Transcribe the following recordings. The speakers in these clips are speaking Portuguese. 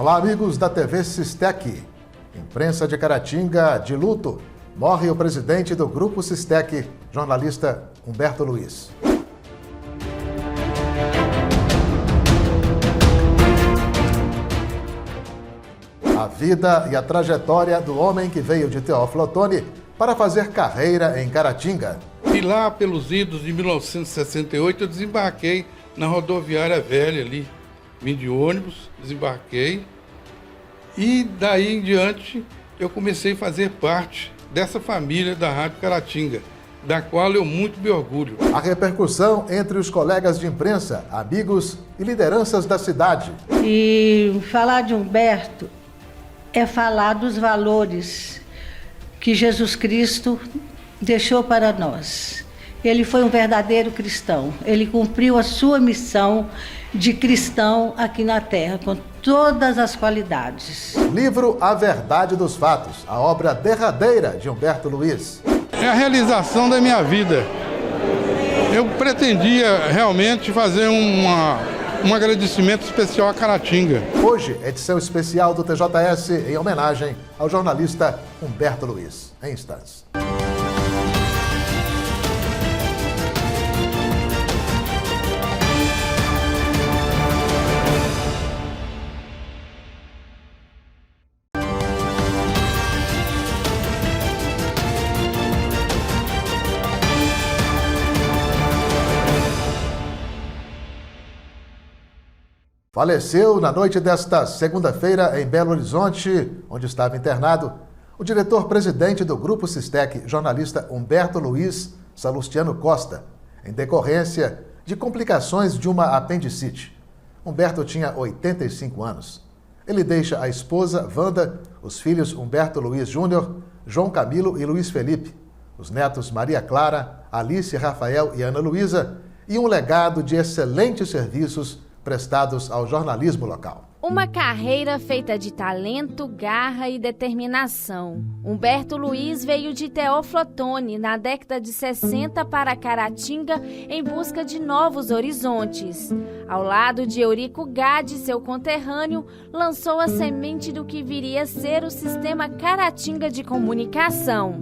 Olá, amigos da TV Sistec. Imprensa de Caratinga de luto. Morre o presidente do Grupo Sistec, jornalista Humberto Luiz. A vida e a trajetória do homem que veio de Teófilo Otoni para fazer carreira em Caratinga. E lá pelos idos de 1968 eu desembarquei na rodoviária velha ali. Vim de ônibus, desembarquei e daí em diante eu comecei a fazer parte dessa família da Rádio Caratinga, da qual eu muito me orgulho. A repercussão entre os colegas de imprensa, amigos e lideranças da cidade. E falar de Humberto é falar dos valores que Jesus Cristo deixou para nós. Ele foi um verdadeiro cristão. Ele cumpriu a sua missão de cristão aqui na Terra, com todas as qualidades. Livro A Verdade dos Fatos, a obra derradeira de Humberto Luiz. É a realização da minha vida. Eu pretendia realmente fazer um agradecimento especial à Caratinga. Hoje, edição especial do TJS em homenagem ao jornalista Humberto Luiz. Em instantes. Faleceu na noite desta segunda-feira em Belo Horizonte, onde estava internado, o diretor-presidente do Grupo Sistec, jornalista Humberto Luiz Salustiano Costa, em decorrência de complicações de uma apendicite. Humberto tinha 85 anos. Ele deixa a esposa, Wanda, os filhos Humberto Luiz Júnior, João Camilo e Luiz Felipe, os netos Maria Clara, Alice, Rafael e Ana Luísa, e um legado de excelentes serviços prestados ao jornalismo local. Uma carreira feita de talento, garra e determinação. Humberto Luiz veio de Teófilo Otoni na década de 60 para Caratinga em busca de novos horizontes. Ao lado de Eurico Gade, seu conterrâneo, lançou a semente do que viria a ser o sistema Caratinga de comunicação.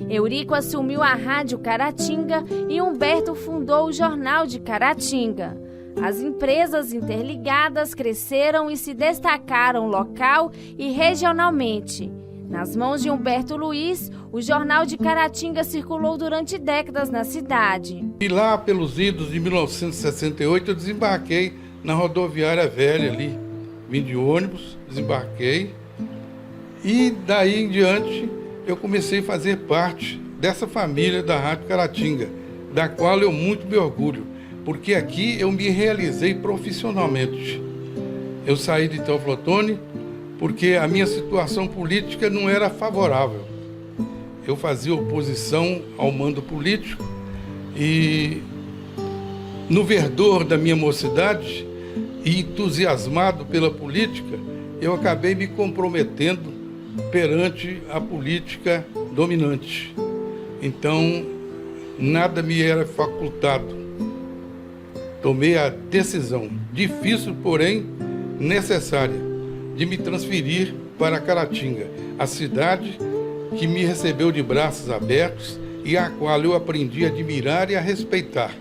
Eurico assumiu a Rádio Caratinga e Humberto fundou o Jornal de Caratinga. As empresas interligadas cresceram e se destacaram local e regionalmente. Nas mãos de Humberto Luiz, o Jornal de Caratinga circulou durante décadas na cidade. E lá pelos idos de 1968 eu desembarquei na rodoviária velha ali. Vim de ônibus, desembarquei e daí em diante eu comecei a fazer parte dessa família da Rádio Caratinga, da qual eu muito me orgulho. Porque aqui eu me realizei profissionalmente. Eu saí de Teófilo Otoni porque a minha situação política não era favorável. Eu fazia oposição ao mando político e, no verdor da minha mocidade e entusiasmado pela política, eu acabei me comprometendo perante a política dominante. Então, nada me era facultado. Tomei a decisão, difícil, porém necessária, de me transferir para Caratinga, a cidade que me recebeu de braços abertos e a qual eu aprendi a admirar e a respeitar,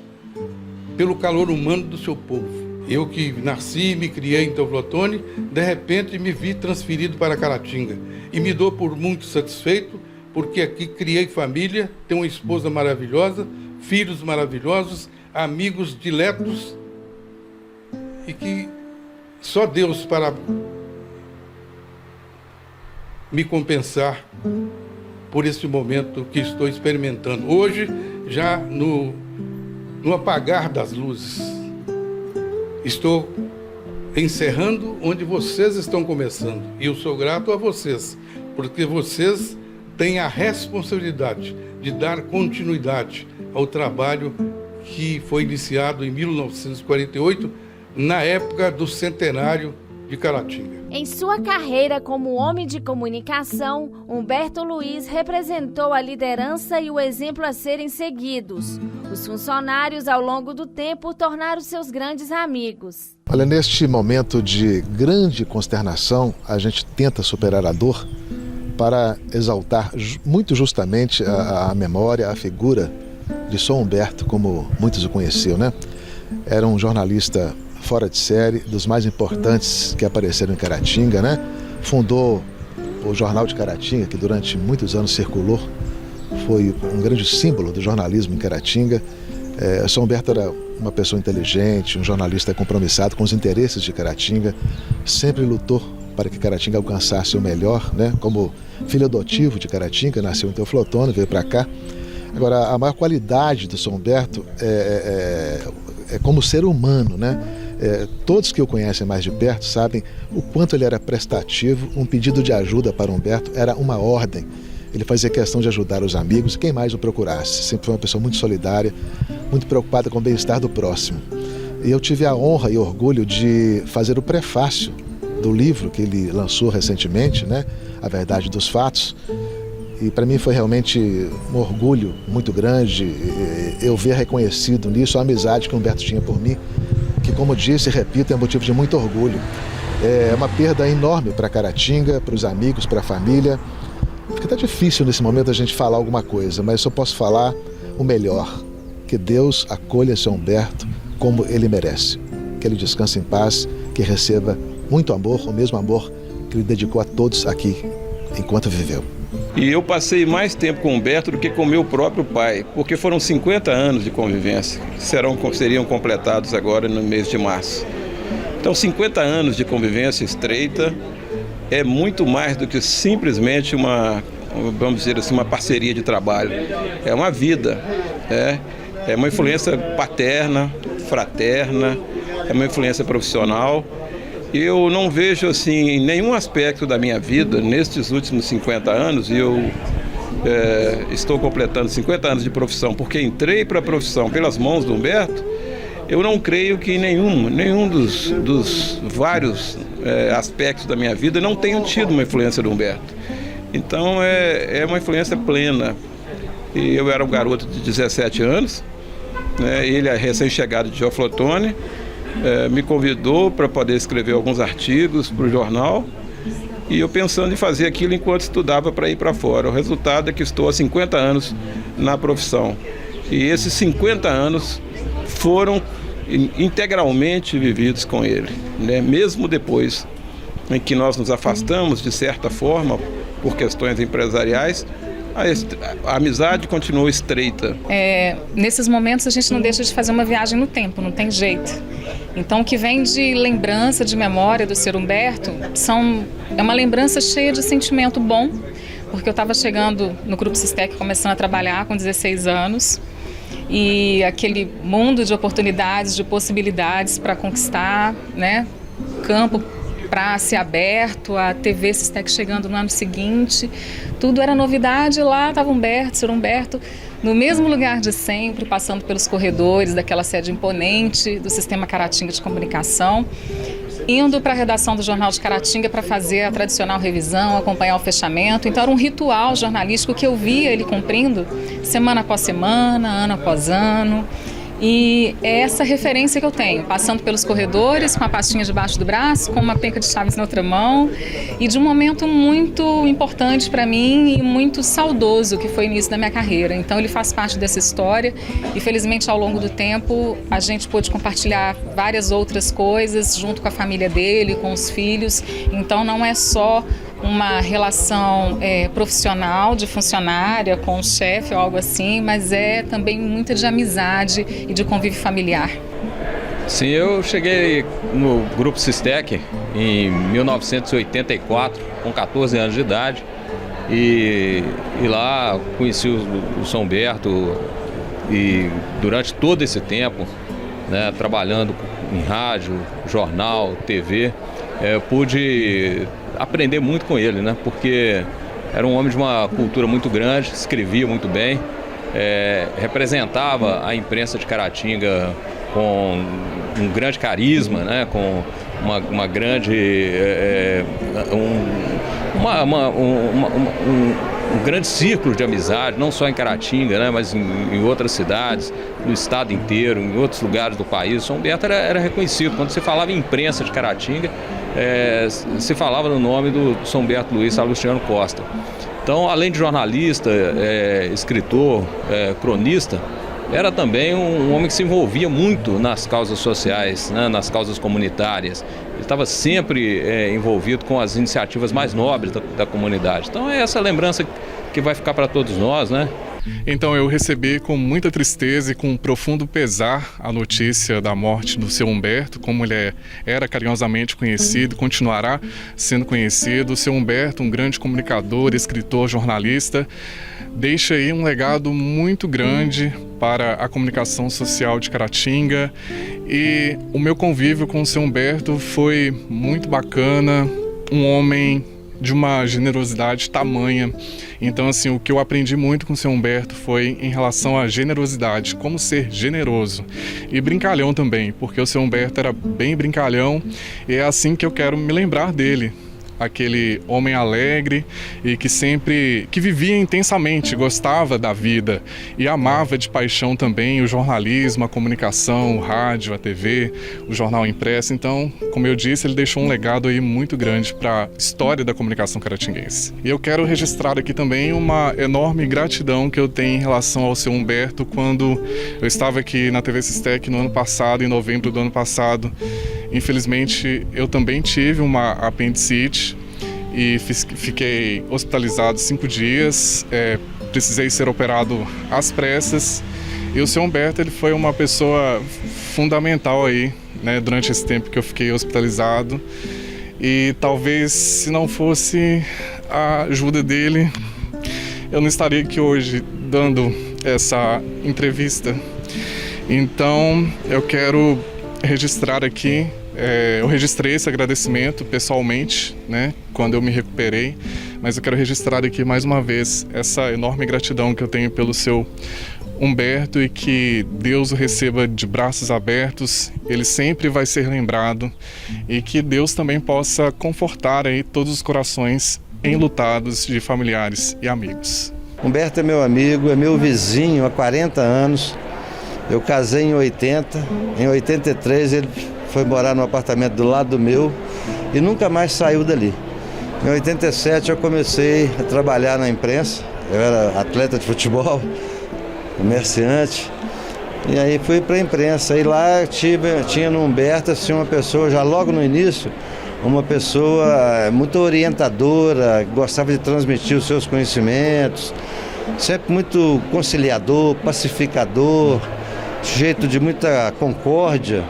pelo calor humano do seu povo. Eu que nasci e me criei em Teófilo Otoni, de repente me vi transferido para Caratinga e me dou por muito satisfeito, porque aqui criei família, tenho uma esposa maravilhosa, filhos maravilhosos, amigos diletos e que só Deus para me compensar por esse momento que estou experimentando. Hoje, já no apagar das luzes, estou encerrando onde vocês estão começando. E eu sou grato a vocês, porque vocês têm a responsabilidade de dar continuidade ao trabalho que foi iniciado em 1948, na época do centenário de Caratinga. Em sua carreira como homem de comunicação, Humberto Luiz representou a liderança e o exemplo a serem seguidos. Os funcionários, ao longo do tempo, tornaram seus grandes amigos. Olha, neste momento de grande consternação, a gente tenta superar a dor para exaltar muito justamente a memória, a figura de São Humberto, como muitos o conheciam, né? Era um jornalista fora de série, dos mais importantes que apareceram em Caratinga, né? Fundou o Jornal de Caratinga, que durante muitos anos circulou, foi um grande símbolo do jornalismo em Caratinga. São Humberto era uma pessoa inteligente, um jornalista compromissado com os interesses de Caratinga, sempre lutou para que Caratinga alcançasse o melhor, né? Como filho adotivo de Caratinga, nasceu em Teoflotone, veio para cá. Agora, a maior qualidade do São Humberto é como ser humano, né? Todos que o conhecem mais de perto sabem o quanto ele era prestativo. Um pedido de ajuda para Humberto era uma ordem. Ele fazia questão de ajudar os amigos, quem mais o procurasse. Sempre foi uma pessoa muito solidária, muito preocupada com o bem-estar do próximo. E eu tive a honra e orgulho de fazer o prefácio do livro que ele lançou recentemente, né? A Verdade dos Fatos. E para mim foi realmente um orgulho muito grande eu ver reconhecido nisso a amizade que o Humberto tinha por mim, que, como disse e repito, é motivo de muito orgulho. É uma perda enorme para Caratinga, para os amigos, para a família. Fica até difícil nesse momento a gente falar alguma coisa, mas eu posso falar o melhor. Que Deus acolha São Humberto como ele merece. Que ele descanse em paz, que receba muito amor, o mesmo amor que ele dedicou a todos aqui enquanto viveu. E eu passei mais tempo com o Humberto do que com meu próprio pai, porque foram 50 anos de convivência, que seriam completados agora no mês de março. Então, 50 anos de convivência estreita é muito mais do que simplesmente vamos dizer assim, uma parceria de trabalho. É uma vida, é uma influência paterna, fraterna, é uma influência profissional. Eu não vejo assim em nenhum aspecto da minha vida, nestes últimos 50 anos, e eu estou completando 50 anos de profissão, porque entrei para a profissão pelas mãos do Humberto. Eu não creio que nenhum dos vários aspectos da minha vida não tenham tido uma influência do Humberto. Então é uma influência plena. E eu era um garoto de 17 anos, né? Ele é recém-chegado de Teoflotone. Me convidou para poder escrever alguns artigos para o jornal e eu pensando em fazer aquilo enquanto estudava para ir para fora. O resultado é que estou há 50 anos na profissão e esses 50 anos foram integralmente vividos com ele, né? Mesmo depois em que nós nos afastamos de certa forma por questões empresariais, a amizade continua estreita. Nesses momentos a gente não deixa de fazer uma viagem no tempo, não tem jeito. Então o que vem de lembrança, de memória do Sr. Humberto é uma lembrança cheia de sentimento bom, porque eu estava chegando no Grupo Sistec, começando a trabalhar com 16 anos, e aquele mundo de oportunidades, de possibilidades para conquistar, né, campo para ser aberto, a TV Sistec chegando no ano seguinte, tudo era novidade. Lá estava Humberto, Sr. Humberto, no mesmo lugar de sempre, passando pelos corredores daquela sede imponente do Sistema Caratinga de Comunicação, indo para a redação do Jornal de Caratinga para fazer a tradicional revisão, acompanhar o fechamento. Então era um ritual jornalístico que eu via ele cumprindo semana após semana, ano após ano. E é essa referência que eu tenho, passando pelos corredores, com a pastinha debaixo do braço, com uma penca de chaves na outra mão, e de um momento muito importante para mim e muito saudoso, que foi o início da minha carreira. Então ele faz parte dessa história e felizmente ao longo do tempo a gente pôde compartilhar várias outras coisas junto com a família dele, com os filhos. Então não é só uma relação profissional de funcionária com o chefe ou algo assim, mas é também muita de amizade e de convívio familiar. Sim, eu cheguei no Grupo Sistec em 1984, com 14 anos de idade, e lá conheci o São Humberto e durante todo esse tempo, né, trabalhando em rádio, jornal, TV, pude aprender muito com ele, né? Porque era um homem de uma cultura muito grande, escrevia muito bem, representava a imprensa de Caratinga com um grande carisma, né? Com uma grande... um grande círculo de amizade, não só em Caratinga, né, mas em outras cidades, no estado inteiro, em outros lugares do país. São Humberto era reconhecido. Quando você falava em imprensa de Caratinga, se falava no nome do São Humberto Luiz Salustiano Costa. Então, além de jornalista, escritor, cronista, era também um homem que se envolvia muito nas causas sociais, né, nas causas comunitárias. Ele estava sempre envolvido com as iniciativas mais nobres da comunidade. Então é essa lembrança que vai ficar para todos nós, né? Então eu recebi com muita tristeza e com um profundo pesar a notícia da morte do seu Humberto, como ele era carinhosamente conhecido, continuará sendo conhecido. O seu Humberto, um grande comunicador, escritor, jornalista, deixa aí um legado muito grande para a comunicação social de Caratinga, e o meu convívio com o seu Humberto foi muito bacana, um homem de uma generosidade tamanha. Então, assim, o que eu aprendi muito com o seu Humberto foi em relação à generosidade, como ser generoso. E brincalhão também, porque o seu Humberto era bem brincalhão, e é assim que eu quero me lembrar dele. Aquele homem alegre e que vivia intensamente, gostava da vida e amava de paixão também o jornalismo, a comunicação, o rádio, a TV, o jornal impresso. Então, como eu disse, ele deixou um legado aí muito grande para a história da comunicação caratinguense. E eu quero registrar aqui também uma enorme gratidão que eu tenho em relação ao seu Humberto quando eu estava aqui na TV Sistec no ano passado, em novembro do ano passado. Infelizmente, eu também tive uma apendicite e fiquei hospitalizado 5 dias, precisei ser operado às pressas. E o seu Humberto, ele foi uma pessoa fundamental aí, né, durante esse tempo que eu fiquei hospitalizado. E talvez, se não fosse a ajuda dele, eu não estaria aqui hoje dando essa entrevista. Então, eu quero registrar aqui, eu registrei esse agradecimento pessoalmente, né, quando eu me recuperei, mas eu quero registrar aqui mais uma vez essa enorme gratidão que eu tenho pelo seu Humberto, e que Deus o receba de braços abertos. Ele sempre vai ser lembrado, e que Deus também possa confortar aí todos os corações enlutados de familiares e amigos. Humberto é meu amigo, é meu vizinho há 40 anos. Eu casei em 80, em 83 ele foi morar no apartamento do lado do meu e nunca mais saiu dali. Em 87 eu comecei a trabalhar na imprensa, eu era atleta de futebol, comerciante, e aí fui para a imprensa. E lá tinha no Humberto assim, uma pessoa, já logo no início, uma pessoa muito orientadora, gostava de transmitir os seus conhecimentos, sempre muito conciliador, pacificador, sujeito de muita concórdia,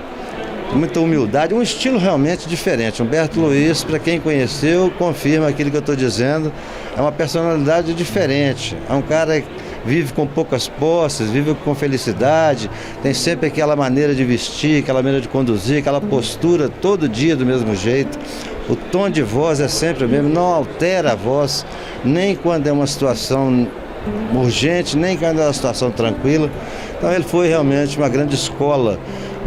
muita humildade, um estilo realmente diferente. Humberto Luiz, para quem conheceu, confirma aquilo que eu estou dizendo, é uma personalidade diferente, é um cara que vive com poucas posses, vive com felicidade, tem sempre aquela maneira de vestir, aquela maneira de conduzir, aquela postura todo dia do mesmo jeito. O tom de voz é sempre o mesmo, não altera a voz, nem quando é uma situação urgente, nem quando é uma situação tranquila. Então ele foi realmente uma grande escola,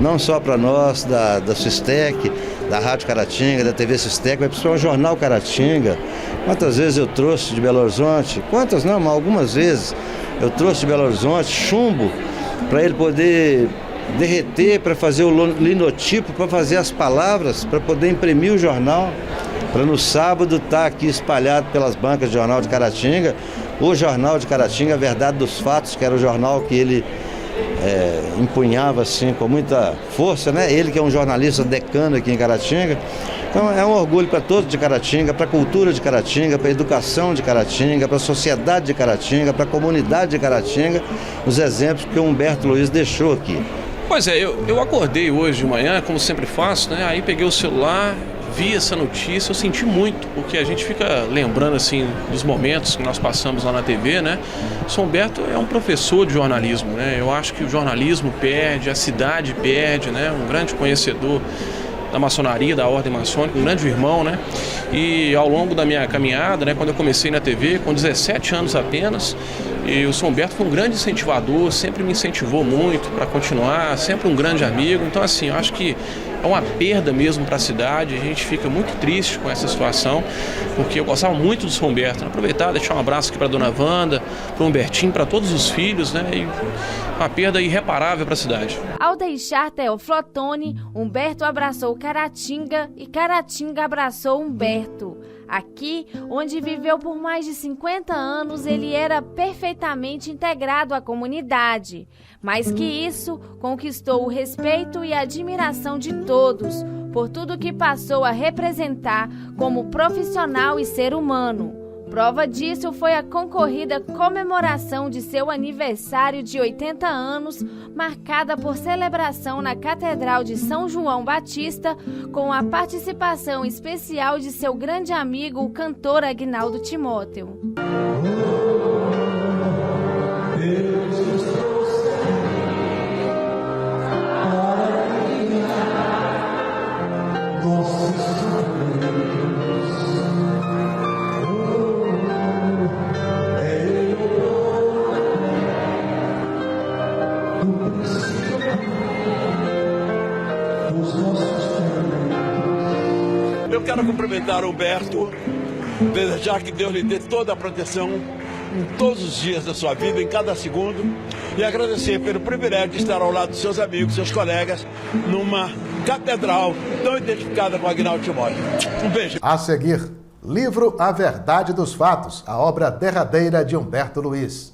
não só para nós da Sistec, da Rádio Caratinga, da TV Sistec, mas principalmente o Jornal Caratinga. Quantas vezes eu trouxe de Belo Horizonte, quantas não, mas algumas vezes eu trouxe de Belo Horizonte chumbo para ele poder derreter, para fazer o linotipo, para fazer as palavras, para poder imprimir o jornal, para no sábado estar aqui espalhado pelas bancas de Jornal de Caratinga, o Jornal de Caratinga, a Verdade dos Fatos, que era o jornal que ele empunhava assim com muita força, né? Ele que é um jornalista decano aqui em Caratinga. Então é um orgulho para todos de Caratinga, para a cultura de Caratinga, para a educação de Caratinga, para a sociedade de Caratinga, para a comunidade de Caratinga, os exemplos que o Humberto Luiz deixou aqui. Pois é, eu acordei hoje de manhã, como sempre faço, né? Aí peguei o celular, vi essa notícia, eu senti muito, porque a gente fica lembrando assim dos momentos que nós passamos lá na TV, né? São Humberto é um professor de jornalismo, né? Eu acho que o jornalismo perde, a cidade perde, né? Um grande conhecedor da maçonaria, da ordem maçônica, um grande irmão, né? E ao longo da minha caminhada, né, quando eu comecei na TV, com 17 anos apenas, e o São Humberto foi um grande incentivador, sempre me incentivou muito para continuar, sempre um grande amigo. Então, assim, eu acho que é uma perda mesmo para a cidade. A gente fica muito triste com essa situação, porque eu gostava muito do seu Humberto. Aproveitar, deixar um abraço aqui para a dona Wanda, para o Humbertinho, para todos os filhos, né? E uma perda irreparável para a cidade. Ao deixar Teoflotone, Humberto abraçou Caratinga e Caratinga abraçou Humberto. Aqui, onde viveu por mais de 50 anos, ele era perfeitamente integrado à comunidade. Mais que isso, conquistou o respeito e a admiração de todos, por tudo que passou a representar como profissional e ser humano. Prova disso foi a concorrida comemoração de seu aniversário de 80 anos, marcada por celebração na Catedral de São João Batista, com a participação especial de seu grande amigo, o cantor Aguinaldo Timóteo. Eu quero cumprimentar o Humberto, desejar que Deus lhe dê toda a proteção em todos os dias da sua vida, em cada segundo, e agradecer pelo privilégio de estar ao lado dos seus amigos, seus colegas, numa catedral tão identificada com Aguinaldo Timóteo. Um beijo. A seguir, livro A Verdade dos Fatos, a obra derradeira de Humberto Luiz.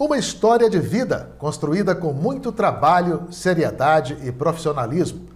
Uma história de vida construída com muito trabalho, seriedade e profissionalismo.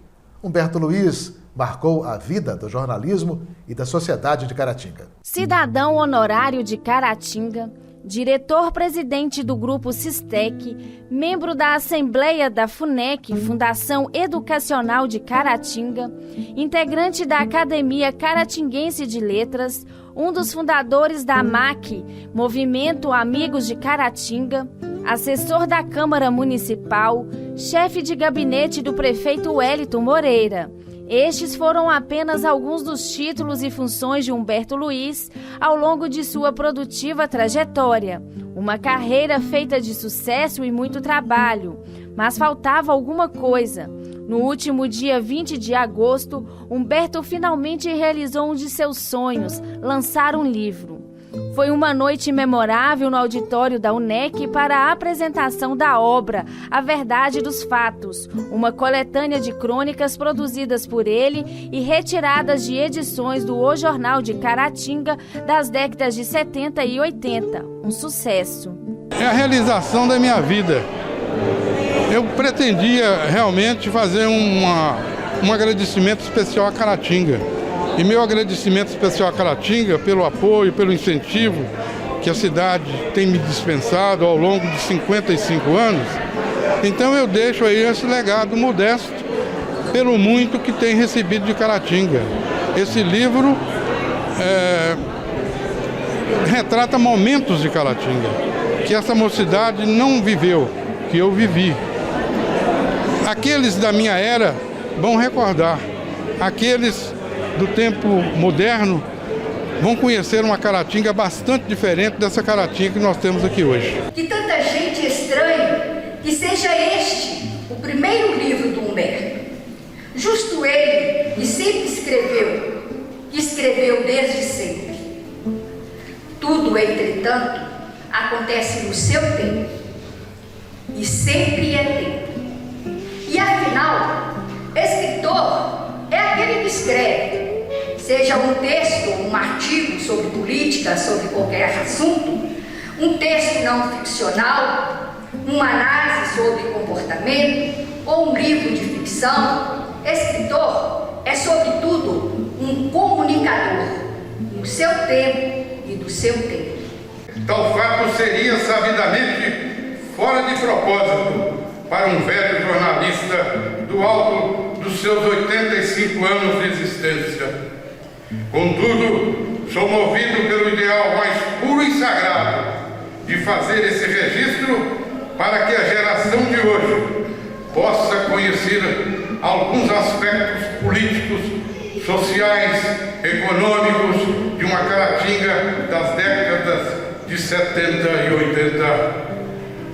Humberto Luiz marcou a vida do jornalismo e da sociedade de Caratinga. Cidadão honorário de Caratinga, diretor-presidente do Grupo Sistec, membro da Assembleia da FUNEC, Fundação Educacional de Caratinga, integrante da Academia Caratinguense de Letras, um dos fundadores da MAC, Movimento Amigos de Caratinga, assessor da Câmara Municipal, chefe de gabinete do prefeito Wellington Moreira. Estes foram apenas alguns dos títulos e funções de Humberto Luiz ao longo de sua produtiva trajetória. Uma carreira feita de sucesso e muito trabalho, mas faltava alguma coisa. No último dia 20 de agosto, Humberto finalmente realizou um de seus sonhos, lançar um livro. Foi uma noite memorável no auditório da UNEC para a apresentação da obra A Verdade dos Fatos, uma coletânea de crônicas produzidas por ele e retiradas de edições do O Jornal de Caratinga das décadas de 70 e 80. Um sucesso. É a realização da minha vida. Eu pretendia realmente fazer um agradecimento especial a Caratinga. E meu agradecimento especial a Caratinga pelo apoio, pelo incentivo que a cidade tem me dispensado ao longo de 55 anos. Então eu deixo aí esse legado modesto pelo muito que tem recebido de Caratinga. Esse livro retrata momentos de Caratinga, que essa mocidade não viveu, que eu vivi. Aqueles da minha era vão recordar, aqueles do tempo moderno vão conhecer uma Caratinga bastante diferente dessa Caratinga que nós temos aqui hoje. Que tanta gente estranhe que seja este o primeiro livro do Humberto. Justo ele que sempre escreveu, que escreveu desde sempre. Tudo, entretanto, acontece no seu tempo. E sempre é tempo. E afinal, escritor é aquele que escreve, seja um texto, um artigo sobre política, sobre qualquer assunto, um texto não ficcional, uma análise sobre comportamento ou um livro de ficção. Escritor é, sobretudo, um comunicador no seu tempo e do seu tempo. Tal fato seria sabidamente fora de propósito para um velho jornalista do alto dos seus 85 anos de existência. Contudo, sou movido pelo ideal mais puro e sagrado de fazer esse registro para que a geração de hoje possa conhecer alguns aspectos políticos, sociais, econômicos de uma Caratinga das décadas de 70 e 80.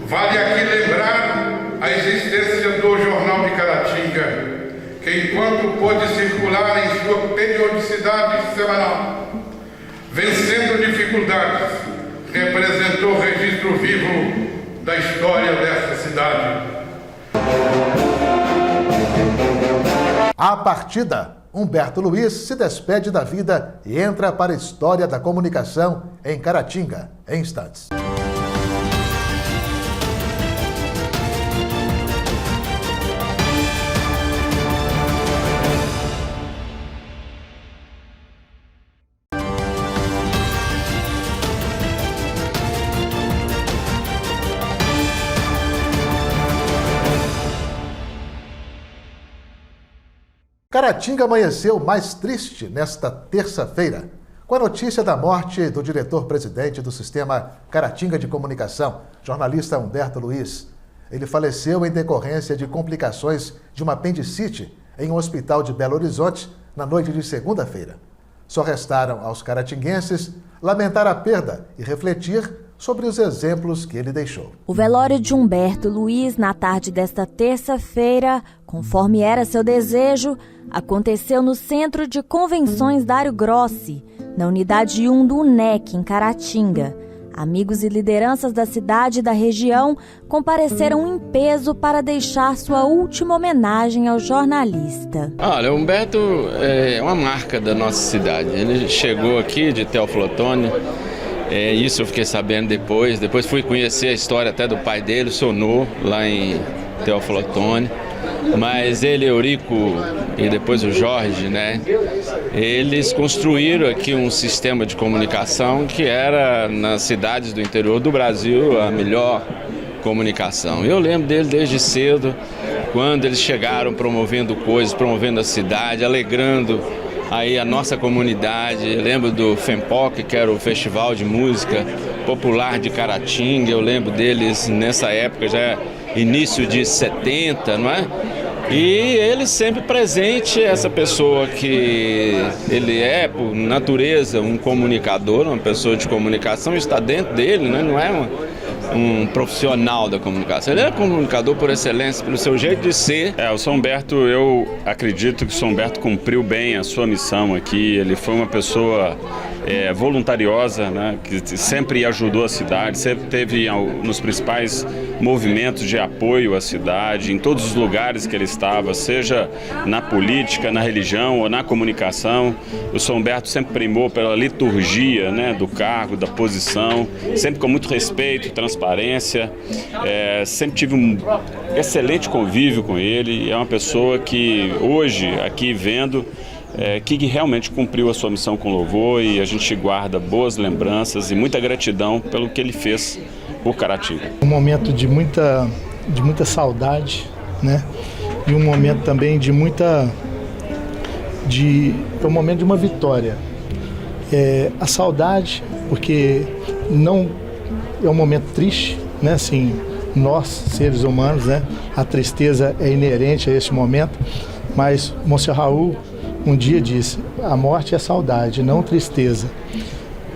Vale aqui lembrar a existência do Jornal de Caratinga, que enquanto pôde circular em sua periodicidade semanal, vencendo dificuldades, representou o registro vivo da história dessa cidade. A partida, Humberto Luiz se despede da vida e entra para a história da comunicação em Caratinga, em instantes. Caratinga amanheceu mais triste nesta terça-feira, com a notícia da morte do diretor-presidente do Sistema Caratinga de Comunicação, jornalista Humberto Luiz. Ele faleceu em decorrência de complicações de uma apendicite em um hospital de Belo Horizonte na noite de segunda-feira. Só restaram aos caratinguenses lamentar a perda e refletir sobre os exemplos que ele deixou. O velório de Humberto Luiz, na tarde desta terça-feira, conforme era seu desejo, aconteceu no Centro de Convenções Dário Grossi, na Unidade 1 do UNEC, em Caratinga. Amigos e lideranças da cidade e da região compareceram em peso para deixar sua última homenagem ao jornalista. Olha, Humberto é uma marca da nossa cidade. Ele chegou aqui de Teófilo Otoni. Isso eu fiquei sabendo depois. Depois fui conhecer a história até do pai dele, o Sonô, lá em Teófilo Otoni. Mas ele, Eurico e depois o Jorge, né? Eles construíram aqui um sistema de comunicação que era, nas cidades do interior do Brasil, a melhor comunicação. Eu lembro dele desde cedo, quando eles chegaram promovendo coisas, promovendo a cidade, alegrando aí a nossa comunidade. Eu lembro do FEMPOC, que era o Festival de Música Popular de Caratinga. Eu lembro deles nessa época, já início de 70, não é? E ele sempre presente, essa pessoa que ele é, por natureza, um comunicador, uma pessoa de comunicação, está dentro dele, né? Não é um profissional da comunicação. Ele é comunicador por excelência, pelo seu jeito de ser. O São Humberto, eu acredito que o São Humberto cumpriu bem a sua missão aqui. Ele foi uma pessoa voluntariosa, né, que sempre ajudou a cidade, sempre teve nos principais movimentos de apoio à cidade, em todos os lugares que ele estava, seja na política, na religião ou na comunicação. O São Humberto sempre primou pela liturgia, né, do cargo, da posição, sempre com muito respeito, transparência. Sempre tive um excelente convívio com ele. É uma pessoa que hoje, aqui vendo, que realmente cumpriu a sua missão com louvor, e a gente guarda boas lembranças e muita gratidão pelo que ele fez por Caratinga. Um momento de muita saudade, né? E um momento também de um momento de uma vitória. A saudade, porque não é um momento triste, né? Assim, nós, seres humanos, né? A tristeza é inerente a esse momento, mas Monsenhor Raul um dia disse: a morte é saudade, não tristeza.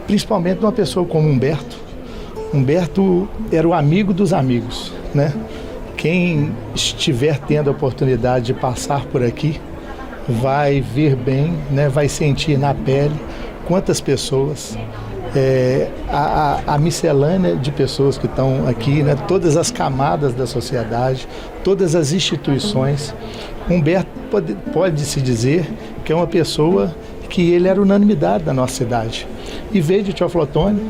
Principalmente de uma pessoa como Humberto. Humberto era o amigo dos amigos, né? Quem estiver tendo a oportunidade de passar por aqui vai ver bem, né? Vai sentir na pele quantas pessoas, a miscelânea de pessoas que estão aqui, né? Todas as camadas da sociedade, todas as instituições. Humberto pode-se dizer que é uma pessoa que ele era unanimidade da nossa cidade. E veio de Teófilo Otoni,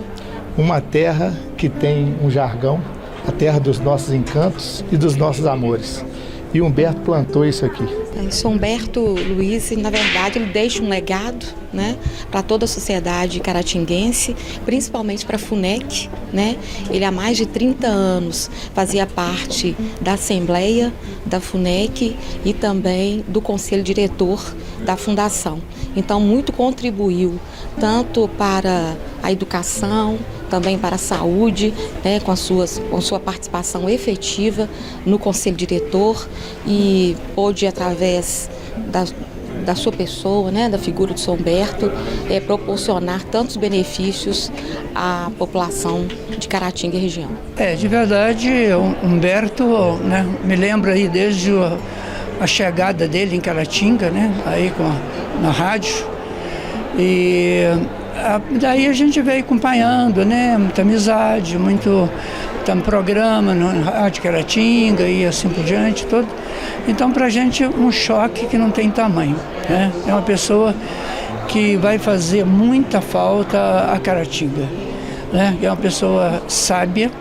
uma terra que tem um jargão, a terra dos nossos encantos e dos nossos amores. E Humberto plantou isso aqui. O Humberto Luiz, na verdade, ele deixa um legado, né, para toda a sociedade caratinguense, principalmente para a FUNEC, né? Ele há mais de 30 anos fazia parte da Assembleia da FUNEC e também do Conselho Diretor da Fundação. Então, muito contribuiu, tanto para a educação, também para a saúde, né, com sua participação efetiva no Conselho Diretor, e pôde, através da sua pessoa, né, da figura de São Humberto, proporcionar tantos benefícios à população de Caratinga e região. De verdade, Humberto, né, me lembro aí desde a chegada dele em Caratinga, né, aí na rádio, e daí a gente veio acompanhando, né, muita amizade, muito programa no Rádio Caratinga e assim por diante, todo. Então, para a gente, um choque que não tem tamanho, né? É uma pessoa que vai fazer muita falta a Caratinga, né? É uma pessoa sábia,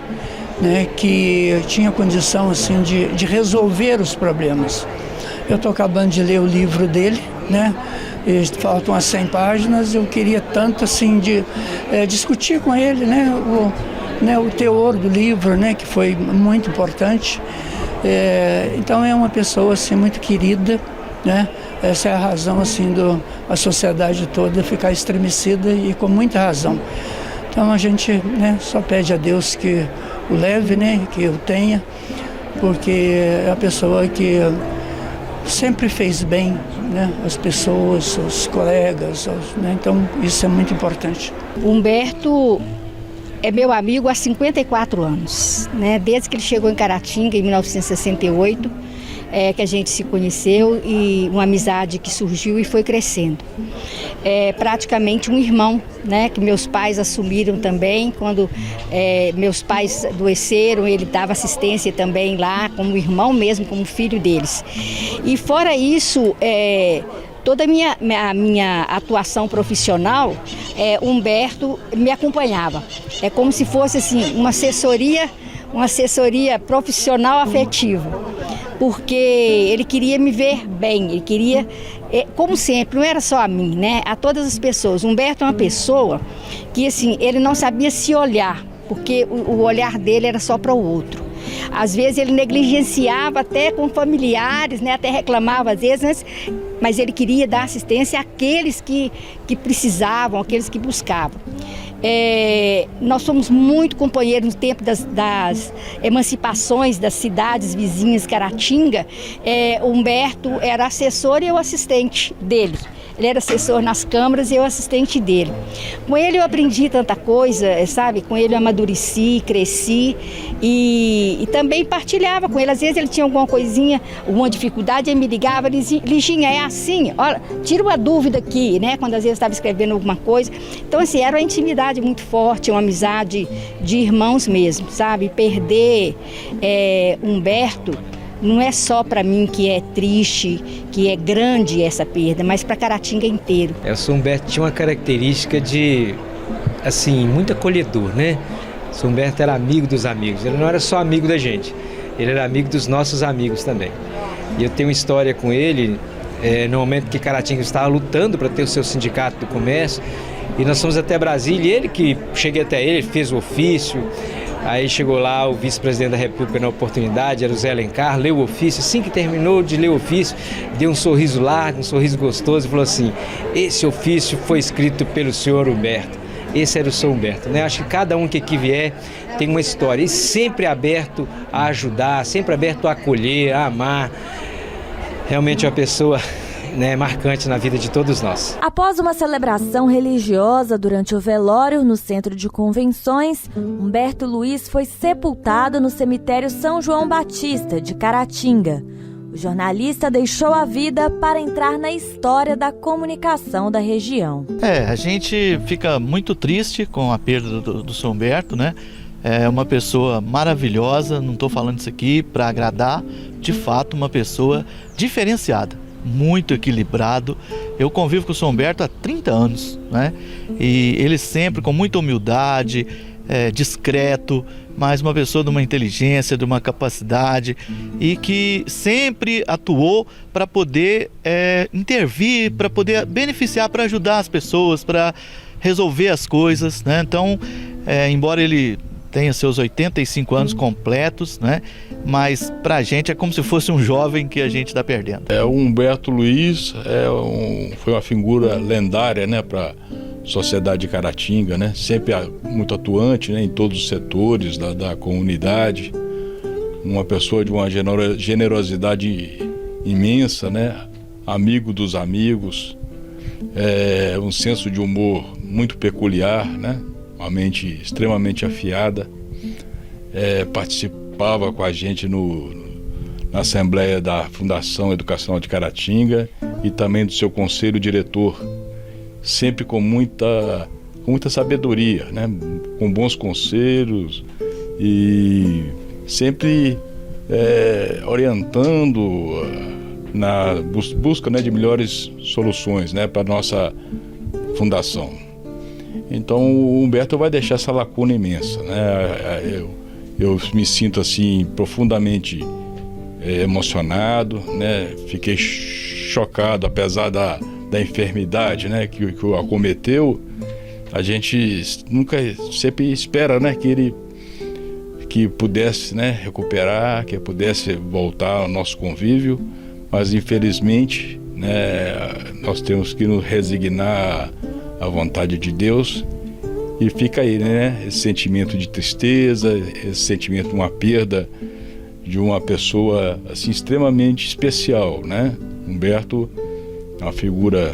né? Que tinha condição assim de resolver os problemas. Eu estou acabando de ler o livro dele, né? Faltam umas 100 páginas, eu queria tanto assim de discutir com ele, né? O teor do livro, né? Que foi muito importante. Então é uma pessoa assim muito querida, né? Essa é a razão assim a sociedade toda ficar estremecida, e com muita razão. Então a gente, né, só pede a Deus que o leve, né? Que o tenha, porque é a pessoa que sempre fez bem, né, as pessoas, os colegas, né? Então isso é muito importante. Humberto é meu amigo há 54 anos, né? Desde que ele chegou em Caratinga, em 1968, que a gente se conheceu, e uma amizade que surgiu e foi crescendo. É praticamente um irmão, né? Que meus pais assumiram também. Quando meus pais adoeceram, ele dava assistência também lá, como irmão mesmo, como filho deles. E fora isso, toda a minha atuação profissional, Humberto me acompanhava. É como se fosse assim, uma assessoria profissional afetiva, porque ele queria me ver bem, ele queria, como sempre, não era só a mim, né? A todas as pessoas. Humberto é uma pessoa que assim, ele não sabia se olhar, porque o olhar dele era só para o outro. Às vezes ele negligenciava até com familiares, né? Até reclamava às vezes, mas ele queria dar assistência àqueles que precisavam, àqueles que buscavam. Nós somos muito companheiros no tempo das emancipações das cidades vizinhas, Caratinga. Humberto era assessor e eu assistente dele. Ele era assessor nas câmaras e eu assistente dele. Com ele eu aprendi tanta coisa, sabe? Com ele eu amadureci, cresci e também partilhava com ele. Às vezes ele tinha alguma coisinha, alguma dificuldade, ele me ligava, Liginha, é assim, olha, tira uma dúvida aqui, né? Quando às vezes estava escrevendo alguma coisa. Então assim, era uma intimidade muito forte, uma amizade de irmãos mesmo, sabe? Perder Humberto não é só para mim que é triste, que é grande essa perda, mas para Caratinga inteiro. O São Humberto tinha uma característica de, assim, muito acolhedor, né? O São Humberto era amigo dos amigos, ele não era só amigo da gente, ele era amigo dos nossos amigos também. E eu tenho uma história com ele, no momento que Caratinga estava lutando para ter o seu sindicato do comércio, e nós fomos até Brasília, e ele que, cheguei até ele, fez o ofício. Aí chegou lá o vice-presidente da República na oportunidade, era o Zé Alencar, leu o ofício. Assim que terminou de ler o ofício, deu um sorriso largo, um sorriso gostoso e falou assim: esse ofício foi escrito pelo senhor Humberto. Esse era o São Humberto, né? Acho que cada um que aqui vier tem uma história, e sempre aberto a ajudar, sempre aberto a acolher, a amar. Realmente é uma pessoa, né, marcante na vida de todos nós. Após uma celebração religiosa durante o velório no Centro de Convenções, Humberto Luiz foi sepultado no cemitério São João Batista, de Caratinga. O jornalista deixou a vida para entrar na história da comunicação da região. A gente fica muito triste com a perda do São Humberto, né? É uma pessoa maravilhosa, não estou falando isso aqui para agradar, de fato uma pessoa diferenciada, muito equilibrado. Eu convivo com o São Humberto há 30 anos, né? E ele sempre com muita humildade, discreto, mas uma pessoa de uma inteligência, de uma capacidade, e que sempre atuou para poder intervir, para poder beneficiar, para ajudar as pessoas, para resolver as coisas, né? Então, embora ele tenha seus 85 anos completos, né? Mas para a gente é como se fosse um jovem que a gente está perdendo. O Humberto Luiz foi uma figura lendária, né, para a sociedade de Caratinga, né? Sempre muito atuante, né, em todos os setores da comunidade. Uma pessoa de uma generosidade imensa, né? Amigo dos amigos, um senso de humor muito peculiar, né? Uma mente extremamente afiada, participava com a gente na Assembleia da Fundação Educacional de Caratinga e também do seu conselho diretor, sempre com muita sabedoria, né? Com bons conselhos e sempre orientando na busca, né, de melhores soluções, né, para a nossa fundação. Então o Humberto vai deixar essa lacuna imensa, né? Eu me sinto assim profundamente emocionado, né? Fiquei chocado, apesar da enfermidade, né, que o acometeu. A gente sempre espera, né, que pudesse, né, recuperar, que pudesse voltar ao nosso convívio, mas infelizmente, né, nós temos que nos resignar à vontade de Deus e fica aí, né, esse sentimento de tristeza, esse sentimento de uma perda de uma pessoa assim extremamente especial, né? Humberto é uma figura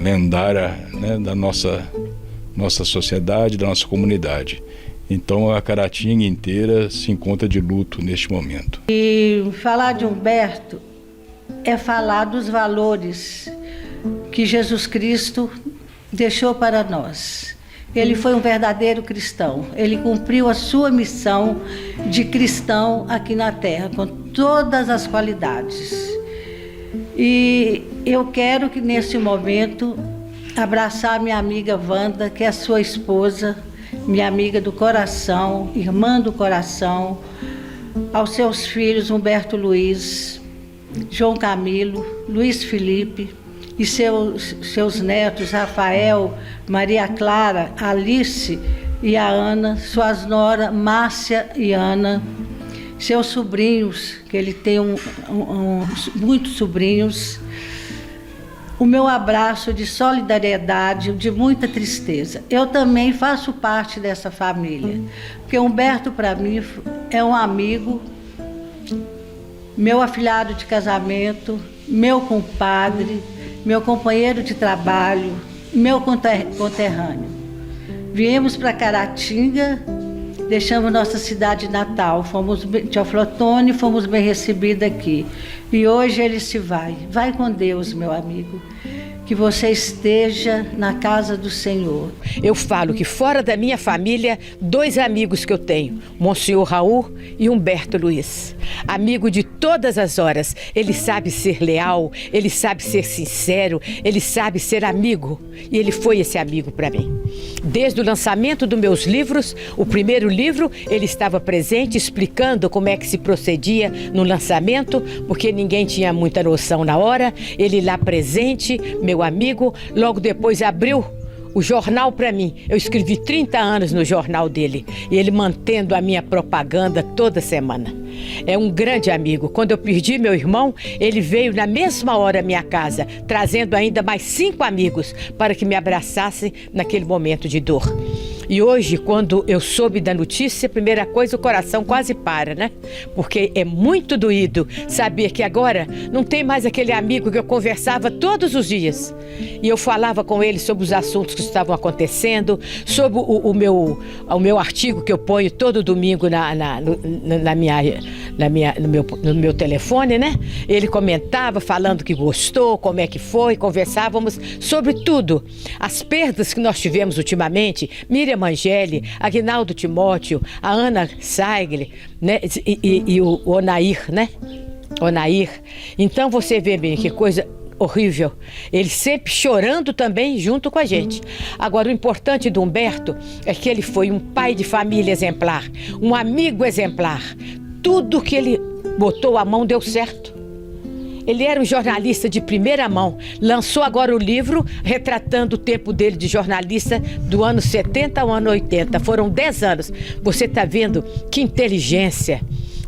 lendária, né, da nossa sociedade, da nossa comunidade. Então a Caratinga inteira se encontra de luto neste momento. E falar de Humberto é falar dos valores que Jesus Cristo deixou para nós. Ele foi um verdadeiro cristão. Ele cumpriu a sua missão de cristão aqui na Terra, com todas as qualidades. E eu quero que nesse momento abraçar minha amiga Wanda, que é a sua esposa, minha amiga do coração, irmã do coração, aos seus filhos Humberto Luiz, João Camilo, Luiz Felipe e seus netos Rafael, Maria Clara, Alice e a Ana, suas noras Márcia e Ana, seus sobrinhos, que ele tem muitos sobrinhos. O meu abraço de solidariedade, de muita tristeza. Eu também faço parte dessa família, porque Humberto, para mim, é um amigo, meu afilhado de casamento, meu compadre, meu companheiro de trabalho, meu conterrâneo. Viemos para Caratinga, deixamos nossa cidade natal, fomos de Teoflotone, fomos bem recebidos aqui. E hoje ele se vai. Vai com Deus, meu amigo. Que você esteja na casa do Senhor. Eu falo que fora da minha família, 2 amigos que eu tenho, Monsenhor Raul e Humberto Luiz. Amigo de todas as horas. Ele sabe ser leal, ele sabe ser sincero, ele sabe ser amigo. E ele foi esse amigo para mim. Desde o lançamento dos meus livros, o primeiro livro, ele estava presente explicando como é que se procedia no lançamento, porque ninguém tinha muita noção na hora. Ele lá presente, meu amigo, logo depois abriu o jornal para mim. Eu escrevi 30 anos no jornal dele e ele mantendo a minha propaganda toda semana. É um grande amigo. Quando eu perdi meu irmão, ele veio na mesma hora à minha casa, trazendo ainda mais 5 amigos para que me abraçassem naquele momento de dor. E hoje, quando eu soube da notícia, a primeira coisa, o coração quase para, né? Porque é muito doído saber que agora não tem mais aquele amigo que eu conversava todos os dias. E eu falava com ele sobre os assuntos que estavam acontecendo, sobre o meu artigo que eu ponho todo domingo no meu telefone, né? Ele comentava, falando que gostou, como é que foi, conversávamos sobre tudo. As perdas que nós tivemos ultimamente, Miriam Angeli, Aguinaldo Timóteo, a Ana Saigli, né? E o Onair, né? Onair. Então você vê bem que coisa horrível. Ele sempre chorando também junto com a gente. Agora, o importante do Humberto é que ele foi um pai de família exemplar, um amigo exemplar. Tudo que ele botou a mão deu certo. Ele era um jornalista de primeira mão. Lançou agora o livro retratando o tempo dele de jornalista do ano 70 ao ano 80. Foram 10 anos. Você está vendo que inteligência,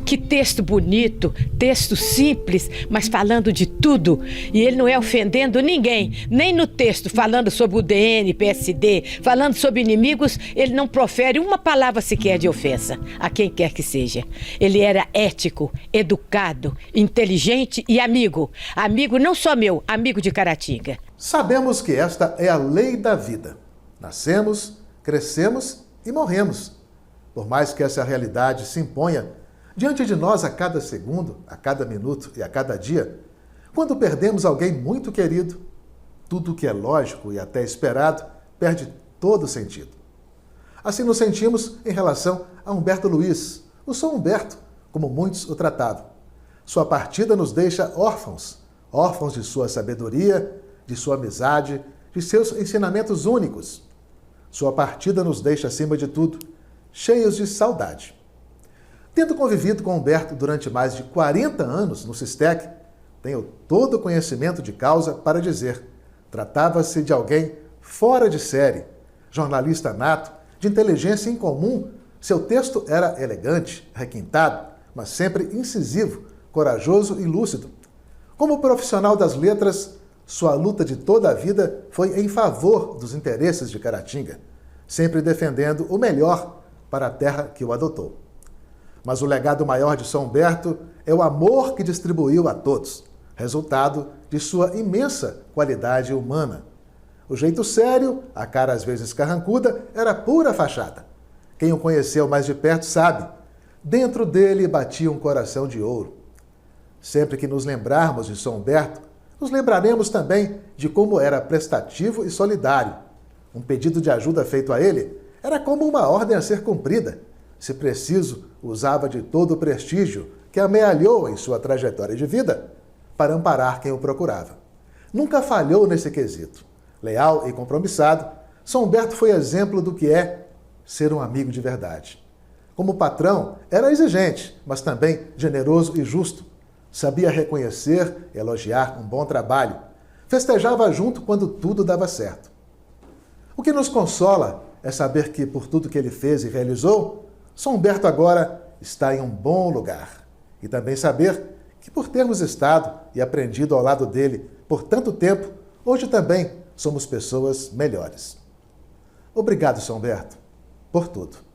que texto bonito, texto simples, mas falando de tudo. E ele não é ofendendo ninguém, nem no texto, falando sobre o DN, PSD, falando sobre inimigos, ele não profere uma palavra sequer de ofensa a quem quer que seja. Ele era ético, educado, inteligente e amigo. Amigo não só meu, amigo de Caratinga. Sabemos que esta é a lei da vida. Nascemos, crescemos e morremos. Por mais que essa realidade se imponha diante de nós a cada segundo, a cada minuto e a cada dia, quando perdemos alguém muito querido, tudo que é lógico e até esperado perde todo o sentido. Assim nos sentimos em relação a Humberto Luiz, o São Humberto, como muitos o tratavam. Sua partida nos deixa órfãos, órfãos de sua sabedoria, de sua amizade, de seus ensinamentos únicos. Sua partida nos deixa, acima de tudo, cheios de saudade. Tendo convivido com Humberto durante mais de 40 anos no Sistec, tenho todo o conhecimento de causa para dizer: tratava-se de alguém fora de série, jornalista nato, de inteligência incomum. Seu texto era elegante, requintado, mas sempre incisivo, corajoso e lúcido. Como profissional das letras, sua luta de toda a vida foi em favor dos interesses de Caratinga, sempre defendendo o melhor para a terra que o adotou. Mas o legado maior de São Humberto é o amor que distribuiu a todos, resultado de sua imensa qualidade humana. O jeito sério, a cara às vezes carrancuda, era pura fachada. Quem o conheceu mais de perto sabe, dentro dele batia um coração de ouro. Sempre que nos lembrarmos de São Humberto, nos lembraremos também de como era prestativo e solidário. Um pedido de ajuda feito a ele era como uma ordem a ser cumprida. Se preciso, usava de todo o prestígio que amealhou em sua trajetória de vida para amparar quem o procurava. Nunca falhou nesse quesito. Leal e compromissado, São Humberto foi exemplo do que é ser um amigo de verdade. Como patrão, era exigente, mas também generoso e justo. Sabia reconhecer e elogiar um bom trabalho. Festejava junto quando tudo dava certo. O que nos consola é saber que, por tudo que ele fez e realizou, São Humberto agora está em um bom lugar. E também saber que, por termos estado e aprendido ao lado dele por tanto tempo, hoje também somos pessoas melhores. Obrigado, São Humberto, por tudo.